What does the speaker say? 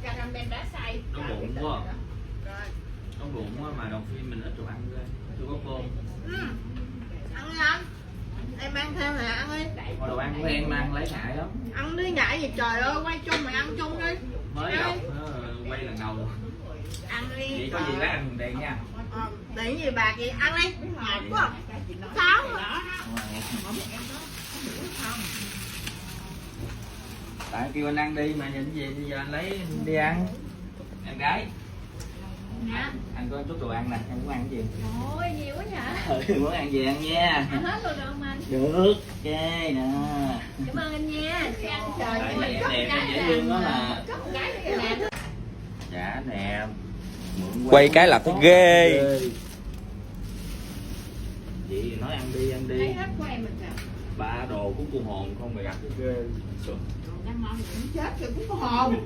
caramel đá xay. Nó bụng quá. Nó bụng quá mà đồng phim mình ít đồ ăn ghê. Chưa có cơm. Ăn đi anh. Em mang theo nè, ăn đi. Mà đồ ăn của em mang lấy ngại lắm. Ăn đi ngại gì trời ơi, quay chung mày ăn chung đi. Mới gặp quay lần đầu. Ăn đi. Chị có gì lát ăn đèn nha. Điện gì bà chị ăn đi. Ngọt quá. Sáu rồi. Tại kêu anh ăn đi mà nhìn gì bây giờ anh lấy đi ăn. Em gái. Anh có chút đồ ăn nè, em muốn ăn cái gì? Ôi nhiều quá nhỉ. Muốn ăn gì ăn nha. Ăn hết luôn được không anh? Được, ok nè. Cảm ơn anh nha. Ăn trời Tại cho mình nè, cốc nè, cái dễ thương đó mà. cốc cái đi nè. Dạ nè. Quay cái là thấy ghê. Chị nói ăn đi, ăn Thấy đi. hết của em mình rồi. Ba đồ của cô hồn không mà gặp cái ghê. Đang ngon cũng chết rồi cũng có hồn.